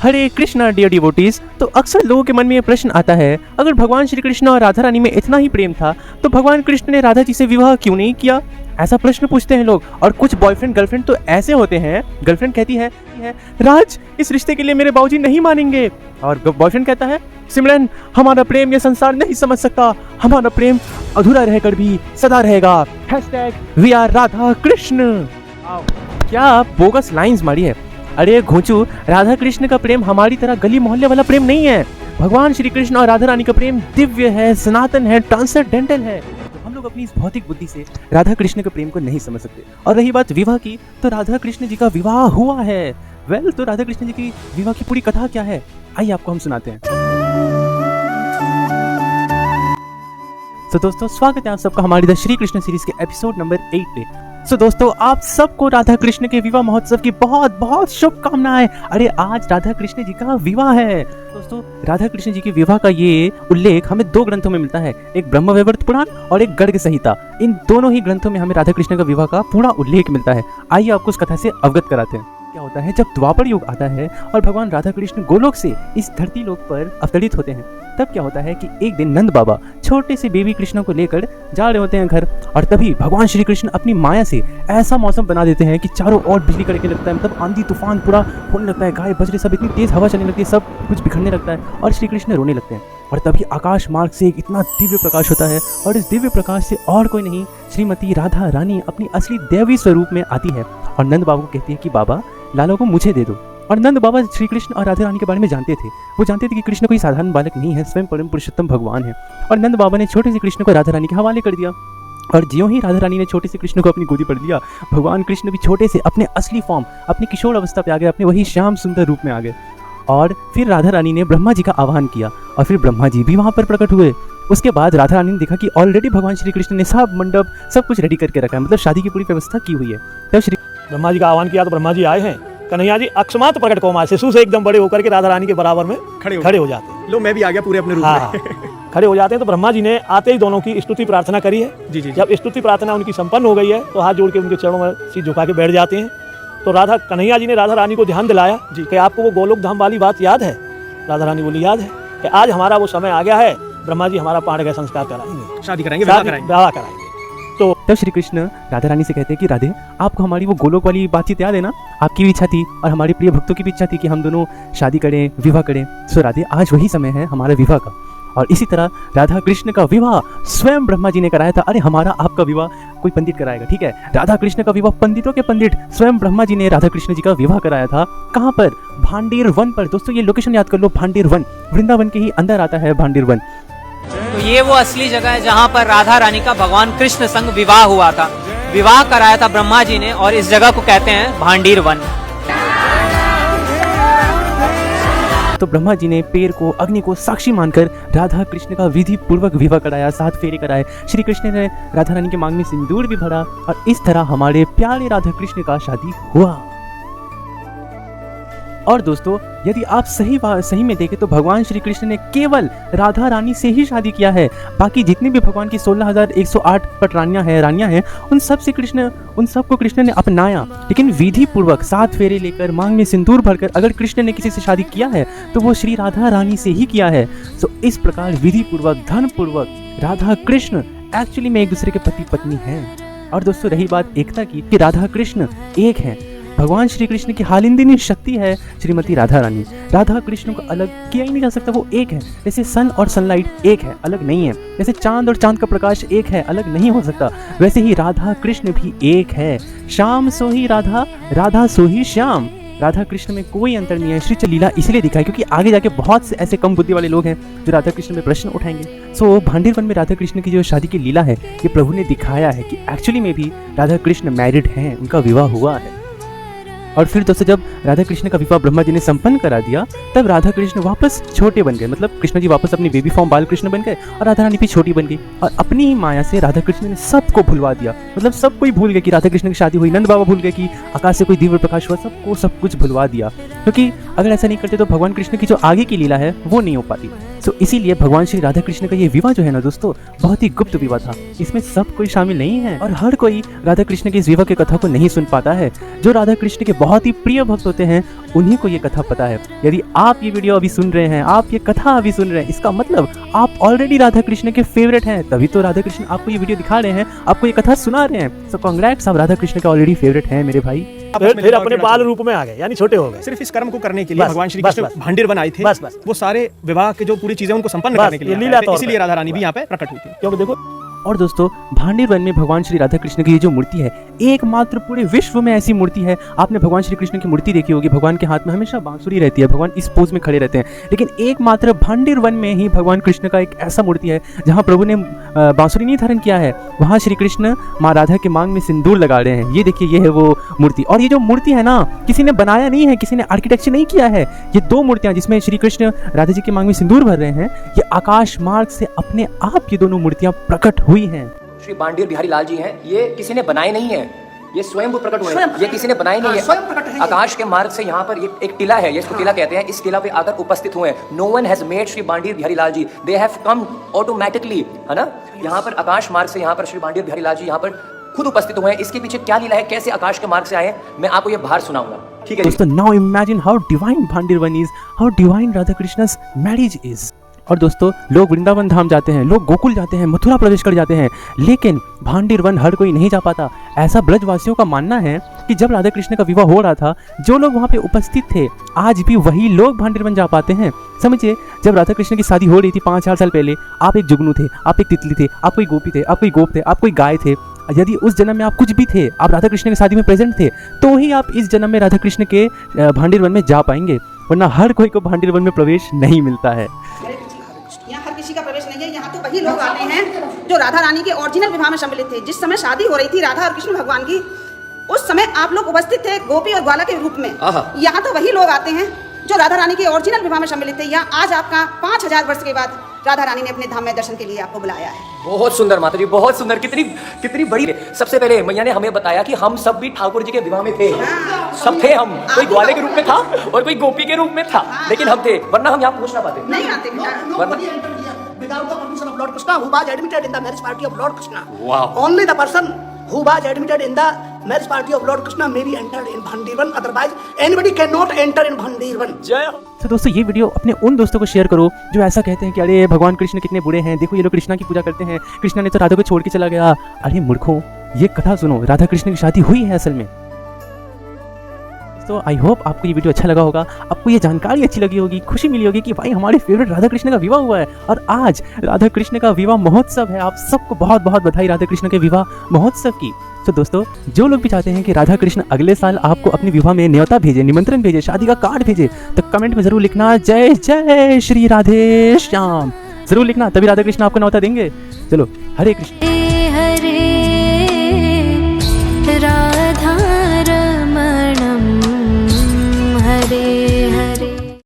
हरे Krishna dear devotees. तो अक्सर लोगों के मन में ये प्रश्न आता है, अगर भगवान श्री कृष्ण और राधा रानी में इतना ही प्रेम था तो भगवान कृष्ण ने राधा जी से विवाह क्यों नहीं किया? ऐसा प्रश्न पूछते हैं लोग। और कुछ बॉयफ्रेंड गर्लफ्रेंड तो ऐसे होते हैं, गर्लफ्रेंड कहती है राज इस रिश्ते के लिए मेरे बाबूजी नहीं मानेंगे, और बॉयफ्रेंड कहता है सिमरन हमारा प्रेम ये संसार नहीं समझ सकता, हमारा प्रेम अधूरा रहकर भी सदा रहेगा। #We are Radha Krishna. क्या बोगस लाइंस मारी है। अरे घोंचू, राधा कृष्ण का प्रेम हमारी तरह गली मोहल्ले वाला प्रेम नहीं है। भगवान श्री कृष्ण और राधा रानी का प्रेम दिव्य है, सनातन है, ट्रांसेंडेंटल है। तो हम लोग अपनी इस भौतिक बुद्धि से राधा कृष्ण के प्रेम को नहीं समझ सकते। और रही बात विवाह की, तो राधा कृष्ण जी का विवाह हुआ है। तो राधा कृष्ण जी की विवाह की पूरी कथा क्या है, आइए आपको हम सुनाते हैं। तो दोस्तों स्वागत है आप सबका हमारी द श्री कृष्ण सीरीज के एपिसोड नंबर 8 पे। दोस्तों आप सबको राधा कृष्ण के विवाह महोत्सव की बहुत बहुत शुभकामनाएं। अरे आज राधा कृष्ण जी का विवाह है। दोस्तों राधा कृष्ण जी के विवाह का ये उल्लेख हमें 2 ग्रंथों में मिलता है, एक ब्रह्मवैवर्त पुराण और एक गर्ग संहिता। इन दोनों ही ग्रंथों में हमें राधा कृष्ण का विवाह का पूरा उल्लेख मिलता है। आइए आपको उस कथा से अवगत कराते हैं। क्या होता है, जब द्वापर युग आता है और भगवान राधा कृष्ण गोलोक से इस धरती लोक पर अवतरित होते हैं, तब क्या होता है कि एक दिन नंद बाबा छोटे से बेबी कृष्ण को लेकर जा रहे होते हैं घर, और तभी भगवान श्री कृष्ण अपनी माया से ऐसा मौसम बना देते हैं कि चारों ओर बिजली कड़कने लगता है, मतलब आंधी तूफान पूरा होने लगता है, गाय बजरे सब इतनी तेज हवा चलने लगती है, सब कुछ बिखरने लगता है और श्री कृष्ण रोने लगते हैं। और तभी आकाश मार्ग से एक इतना दिव्य प्रकाश होता है, और इस दिव्य प्रकाश से और कोई नहीं श्रीमती राधा रानी अपनी असली देवी स्वरूप में आती है और नंद बाबा को कहती है कि बाबा लालो को मुझे दे दो। और नंद बाबा श्री कृष्ण और राधा रानी के बारे में जानते थे। वो जानते थे कि कृष्ण कोई साधारण बालक नहीं है, स्वयं परम पुरुषोत्तम भगवान है। और नंद बाबा ने छोटे से कृष्ण को राधा रानी के हवाले कर दिया। और ज्यों ही राधा रानी ने छोटे से कृष्ण को अपनी गोदी पर लिया, भगवान कृष्ण भी छोटे से अपने असली फॉर्म, अपनी किशोर अवस्था पे आ गए, अपने वही श्याम सुंदर रूप में आ गए। और फिर राधा रानी ने ब्रह्मा जी का आह्वान किया और फिर ब्रह्मा जी भी वहाँ पर प्रकट हुए। उसके बाद राधा रानी ने देखा कि ऑलरेडी भगवान श्री कृष्ण ने सब मंडप सब कुछ रेडी करके रखा है, मतलब शादी की पूरी व्यवस्था की हुई है। तब श्री ब्रह्मा जी का आह्वान किया तो ब्रह्मा जी आए हैं। कन्हैया जी अकस्मात प्रकट कोमार शिशु से एकदम बड़े होकर के राधा रानी के बराबर में खड़े हो जाते हैं। लो मैं भी आ गया पूरे अपने रूप में। खड़े हो जाते हैं। तो ब्रह्मा जी ने आते ही दोनों की स्तुति प्रार्थना करी है। जी। जब स्तुति प्रार्थना उनकी संपन्न हो गई है तो हाथ जोड़ के उनके चरणों में सिर झुका के बैठ जाते हैं। तो कन्हैया जी ने राधा रानी को ध्यान दिलाया कि आपको वो गोलोक धाम वाली बात याद है? राधा रानी बोली याद है कि आज हमारा वो समय आ गया है, ब्रह्मा जी हमारा पाण का संस्कार कराएंगे, शादी कराएंगे, विवाह कराएंगे। तो तब श्री कृष्ण राधा रानी से कहते हैं कि राधे आपको हमारी वो गोलोक वाली बातचीत याद है ना? आपकी भी इच्छा थी और हमारे प्रिय भक्तों की भी इच्छा थी कि हम दोनों शादी करें, विवाह करें। सो राधे आज वही समय है हमारा विवाह का। और इसी तरह राधा कृष्ण का विवाह स्वयं ब्रह्मा जी ने कराया था। अरे हमारा आपका विवाह कोई पंडित कराएगा, ठीक है? राधा कृष्ण का विवाह पंडितों के पंडित स्वयं ब्रह्मा जी ने राधा कृष्ण जी का विवाह कराया था। कहाँ पर? भांडेर वन पर। दोस्तों ये लोकेशन याद कर लो, भांडेर वन वृंदावन के ही अंदर आता है भांडेर वन। तो ये वो असली जगह है जहाँ पर राधा रानी का भगवान कृष्ण संग विवाह हुआ था। विवाह कराया था ब्रह्मा जी ने और इस जगह को कहते हैं भांडीर वन। तो ब्रह्मा जी ने पेड़ को, अग्नि को साक्षी मानकर राधा कृष्ण का विधि पूर्वक विवाह कराया, 7 फेरे कराए। श्री कृष्ण ने राधा रानी के मांग में सिंदूर भी भरा और इस तरह हमारे प्यारे राधा कृष्ण का शादी हुआ। और दोस्तों यदि आप सही में देखें तो भगवान श्री कृष्ण ने केवल राधा रानी से ही शादी किया है। बाकी जितनी भी भगवान की 16,108 रानियां हैं उन सबको कृष्ण ने अपनाया, लेकिन विधि पूर्वक 7 फेरे लेकर, मांग में सिंदूर भरकर। अगर कृष्ण ने किसी से शादी किया है तो वो श्री राधा रानी से ही किया है। सो इस प्रकार विधि पूर्वक, धन पूर्वक राधा कृष्ण एक्चुअली में एक दूसरे के पति पत्नी हैं। और दोस्तों रही बात एकता की, कि राधा कृष्ण एक हैं। भगवान श्री कृष्ण की हालिंदिनी शक्ति है श्रीमती राधा रानी। राधा कृष्ण को अलग किया ही नहीं जा सकता, वो एक है। जैसे सन और सनलाइट एक है, अलग नहीं है। जैसे चांद और चांद का प्रकाश एक है, अलग नहीं हो सकता, वैसे ही राधा कृष्ण भी एक है। श्याम सो ही राधा, राधा सो ही श्याम। राधा कृष्ण में कोई अंतर नहीं है। श्री लीला इसलिए दिखाई क्योंकि आगे जाके बहुत से ऐसे कम बुद्धि वाले लोग हैं जो राधा कृष्ण में प्रश्न उठाएंगे। सो भांडेर वन में राधा कृष्ण की जो शादी की लीला है, ये प्रभु ने दिखाया है कि एक्चुअली में भी राधा कृष्ण मैरिड हैं, उनका विवाह हुआ है। और फिर दोस्तों जब राधा कृष्ण का विवाह ब्रह्मा जी ने संपन्न करा दिया, तब राधा कृष्ण वापस छोटे बन गए, मतलब कृष्ण जी वापस अपनी बेबी फॉर्म बाल कृष्ण बन गए और राधा रानी भी छोटी बन गई। और अपनी ही माया से राधा कृष्ण ने सबको भुलवा दिया, मतलब सब कोई भूल गए कि राधा कृष्ण की शादी हुई। नंद बाबा भूल गए कि आकाश से कोई दिव्य प्रकाश हुआ, सबको सब कुछ भुलवा दिया। क्योंकि अगर ऐसा नहीं करते तो भगवान कृष्ण की जो आगे की लीला है वो नहीं हो पाती। तो इसीलिए भगवान श्री राधा कृष्ण का ये विवाह जो है ना दोस्तों, बहुत ही गुप्त विवाह था। इसमें सब कोई शामिल नहीं है और हर कोई राधा कृष्ण के इस विवाह की कथा को नहीं सुन पाता है। जो राधा कृष्ण के बहुत ही प्रिय भक्त होते हैं उन्हीं को ये कथा पता है। यदि आप ये वीडियो अभी सुन रहे हैं, आप ये कथा अभी सुन रहे हैं, इसका मतलब आप ऑलरेडी राधा कृष्ण के फेवरेट हैं, तभी तो राधा कृष्ण आपको ये वीडियो दिखा रहे हैं, आपको ये कथा सुना रहे हैं। सो कांग्रेट्स, आप राधा कृष्ण के ऑलरेडी फेवरेट हैं मेरे भाई। फिर अपने बाल रूप में आ गए, यानी छोटे हो गए। सिर्फ इस कर्म को करने के लिए बस, भगवान श्री बस, कृष्ण बस। भांडीर बनाए थे। बस, बस। वो सारे विवाह के जो पूरी चीजें उनको संपन्न बस, करने के लिए ये लीला आए थे, तौर इसीलिए पे। राधा रानी भी यहाँ पे प्रकट हुई थी। क्योंकि देखो और दोस्तों, भांडीर वन में भगवान श्री राधा कृष्ण की ये जो मूर्ति है, एकमात्र पूरे विश्व में ऐसी मूर्ति है। आपने भगवान श्री कृष्ण की मूर्ति देखी होगी, भगवान के हाथ में हमेशा बांसुरी रहती है, भगवान इस पोज में खड़े रहते हैं। लेकिन एकमात्र भांडीर वन में ही भगवान कृष्ण का एक ऐसा मूर्ति है जहाँ प्रभु ने बांसुरी नहीं धारण किया है, वहाँ श्री कृष्ण माँ राधा के मांग में सिंदूर लगा रहे हैं। ये देखिए, ये है वो मूर्ति। और ये जो मूर्ति है ना, किसी ने बनाया नहीं है, किसी ने आर्किटेक्चर नहीं किया है। ये दो मूर्तियाँ जिसमें श्री कृष्ण राधा जी के मांग में सिंदूर भर रहे हैं, ये आकाश मार्ग से अपने आप ये दोनों मूर्तियाँ प्रकट हुई हैं। श्री बांडीर बिहारी लाल जी हैं, ये किसी ने बनाए नहीं है, ये स्वयं वो प्रकट हुए हैं, ये किसी ने बनाए नहीं है। आकाश के मार्ग से यहाँ पर एक टिला है, ये इसको टिला कहते हैं, इस टिला पे आकर उपस्थित हुए हैं। No one has made Shri Bandir Bihari Lal ji, they have come automatically, है ना। यहाँ पर आकाश मार्ग से यहाँ पर श्री बांडीर बिहारी लाल जी यहाँ पर खुद उपस्थित हुए हैं। इसके पीछे क्या लीला है, कैसे आकाश के मार्ग से आए, मैं आपको ये बाहर सुनाऊंगा, ठीक है दोस्तों। Now imagine how divine Bhandir one is, how divine Radha Krishna's marriage is. और दोस्तों, लोग वृंदावन धाम जाते हैं, लोग गोकुल जाते हैं, मथुरा प्रवेश कर जाते हैं, लेकिन भांडीर वन हर कोई नहीं जा पाता। ऐसा ब्रजवासियों का मानना है कि जब राधा कृष्ण का विवाह हो रहा था, जो लोग वहाँ पे उपस्थित थे, आज भी वही लोग भांडीर वन जा पाते हैं। समझिए, जब राधा कृष्ण की शादी हो रही थी 5-4 साल पहले, आप एक जुगनू थे, आप एक तितली थे, आप कोई गोपी थे, आप कोई गोप थे, आप कोई गाय थे। यदि उस जन्म में आप कुछ भी थे, आप राधा कृष्ण की शादी में प्रेजेंट थे, तो ही आप इस जन्म में राधा कृष्ण के भांडीर वन में जा पाएंगे, वरना हर कोई को भांडीर वन में प्रवेश नहीं मिलता है। यहाँ हर किसी का प्रवेश नहीं है। यहाँ तो वही लोग आते हैं जो राधा रानी के ओरिजिनल विवाह में सम्मिलित थे। जिस समय शादी हो रही थी राधा और कृष्ण भगवान की, उस समय आप लोग उपस्थित थे गोपी और ग्वाला के रूप में। यहाँ तो वही लोग आते हैं जो राधा रानी के ओरिजिनल विवाह में सम्मिलित थे। यहाँ आज आपका 5000 वर्ष के बाद राधा रानी ने अपने धाम में दर्शन के लिए आपको बुलाया है। बहुत सुंदर माता जी, बहुत सुंदर, कितनी बड़ी। सबसे पहले मैया ने हमें बताया कि हम सब भी ठाकुर जी के विवाह में थे, सब थे हम। कोई ग्वाले के रूप में था और कोई गोपी के रूप में था, लेकिन हम थे, वरना हम यहाँ पहुंच ना पाते। नहीं आते without the permission of Lord Krishna, who was admitted in the marriage party of Lord Krishna. Wow. Only the person who was admitted in the marriage party of Lord Krishna may be entered in Bhandirvan. Otherwise, anybody cannot enter in Bhandirvan. जय। तो दोस्तों, ये video अपने उन दोस्तों को share करो जो ऐसा कहते हैं कि अरे भगवान कृष्ण कितने बुरे हैं, देखो ये लोग कृष्णा की पूजा करते हैं, कृष्णा ने तो राधा को छोड़ के चला गया। अरे मूर्खों, ये कथा सुनो, राधा कृष्ण की शादी हुई है असल में। तो आई होप आपको ये वीडियो अच्छा लगा होगा, आपको ये जानकारी अच्छी लगी होगी, खुशी मिली होगी कि भाई हमारे फेवरेट राधा कृष्ण का विवाह हुआ है और आज राधा कृष्ण का विवाह महोत्सव है। आप सबको बहुत बहुत बधाई राधा कृष्ण के विवाह महोत्सव की। तो दोस्तों, जो लोग भी चाहते हैं कि राधा कृष्ण अगले साल आपको अपने विवाह में न्योता भेजे, निमंत्रण भेजे, शादी का कार्ड भेजे, तो कमेंट में जरूर लिखना जय जय श्री राधे श्याम, जरूर लिखना, तभी राधा कृष्ण आपको न्योता देंगे। चलो, हरे कृष्ण।